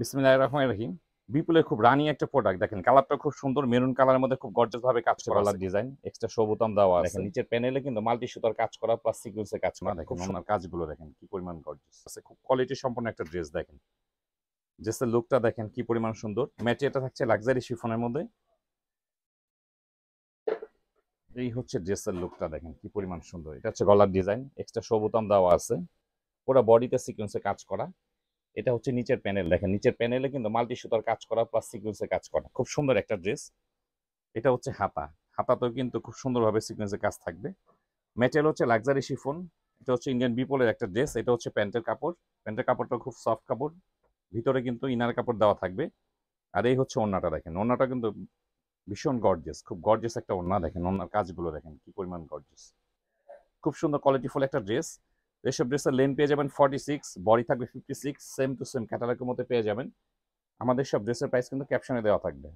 বিসমিল্লাহির রহমানির রহিম। বিপুলের খুব রানি একটা প্রোডাক্ট দেখেন, কালারটা খুব সুন্দর মেরুন কালারের মধ্যে খুব গর্জাস ভাবে কাজ করা আছে। ডিজাইন এক্সট্রা শো বোতাম দেওয়া আছে। দেখেন নিচের প্যানেলে কিন্তু মাল্টি সুতার কাজ করা প্লাস সিকোয়েন্সের কাজ করা। দেখেন ওনার কাজগুলো দেখেন কি পরিমাণ গর্জাস আছে, খুব কোয়ালিটি সম্পন্ন একটা ড্রেস। দেখেন ড্রেসের লুকটা দেখেন কি পরিমাণ সুন্দর। ম্যাটেরিয়ালটা থাকছে লাক্সারি শিফনের মধ্যে। এই হচ্ছে ড্রেসের লুকটা দেখেন কি পরিমাণ সুন্দর। এটা হচ্ছে গলার ডিজাইন, এক্সট্রা শো বোতাম দেওয়া আছে, পুরো বডিতে সিকোয়েন্সের কাজ করা। এটা হচ্ছে নিচের প্যানেল, দেখেন নিচের প্যানেলে কিন্তু মাল্টি সুতার কাজ করা প্লাস সিকোয়েন্সের কাজ করা, খুব সুন্দর একটা ড্রেস। এটা হচ্ছে হাতা, হাতাতেও কিন্তু খুব সুন্দরভাবে সিকোয়েন্সের কাজ থাকবে। ম্যাটেরিয়াল হচ্ছে লাক্সারি শিফন। এটা হচ্ছে ইন্ডিয়ান বিপলের একটা ড্রেস। এটা হচ্ছে প্যান্টের কাপড়, প্যান্টের কাপড়টা খুব সফট কাপড়, ভিতরে কিন্তু ইনার কাপড় দেওয়া থাকবে। আর এই হচ্ছে ওড়নাটা, দেখেন ওড়নাটা কিন্তু ভীষণ গর্জিয়াস, খুব গর্জিয়াস একটা ওড়না। দেখেন ওড়নার কাজগুলো দেখেন কি পরিমাণ গর্জিয়াস, খুব সুন্দর কোয়ালিটিফুল একটা ড্রেস। এসব ড্রেসের লেন্থ পেয়ে যাবেন 46, বডি থাকবে 56, সেম টু সেম ক্যাটালগের মধ্যে পেয়ে যাবেন। আমাদের সব ড্রেসের প্রাইস কিন্তু ক্যাপশনে দেওয়া থাকবে।